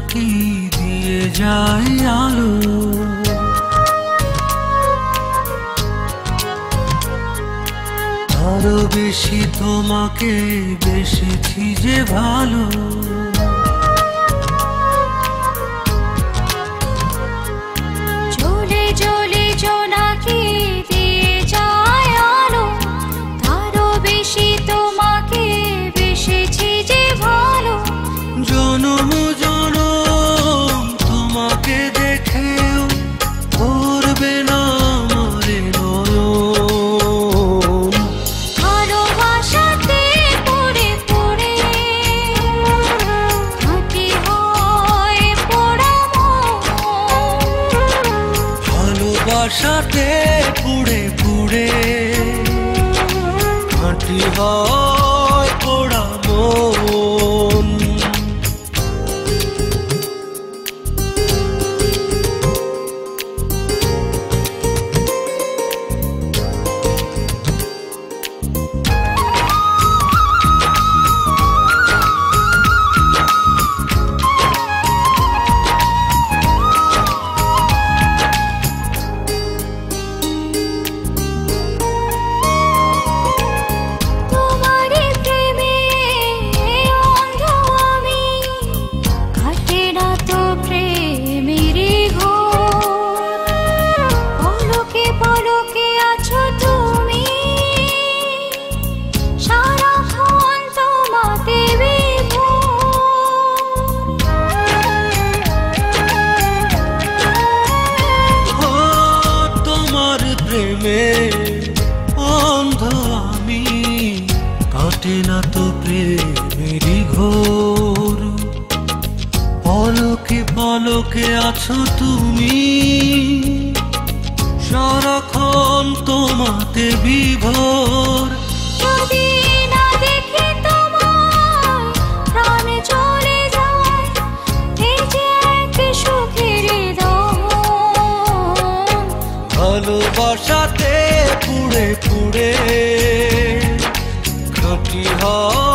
জোনাকি দিয়ে যায় আলো। আরো বেশি তোমাকে বেসেছি যে ভালো। জ্বলে জ্বলে জোনাকি দিয়ে যায় আলো, আরো বেশি তোমাকে বেসেছি যে ভালো। জনম জনম তোমাকে দেখেও ভরবে না মরে নয়ন। ভালোবাসাতে পড়ে পড়ে মাটি হয় পোড়া মন। ভালোবাসাতে পুড়ে পুড়ে মাটি হয় পোড়া মন। অন্ধ আমি, কাটে না তো প্রেমেরই ঘোর। পলকে পলকে আছো তুমি, সারাক্ষণ তোমাতে বিভোর। যদি না দেখি তোমায় প্রাণ চলে যায়, এই যে এক সুখের দমন। ভালোবাসাতে পুড়ে পুড়ে খাঁটি হয়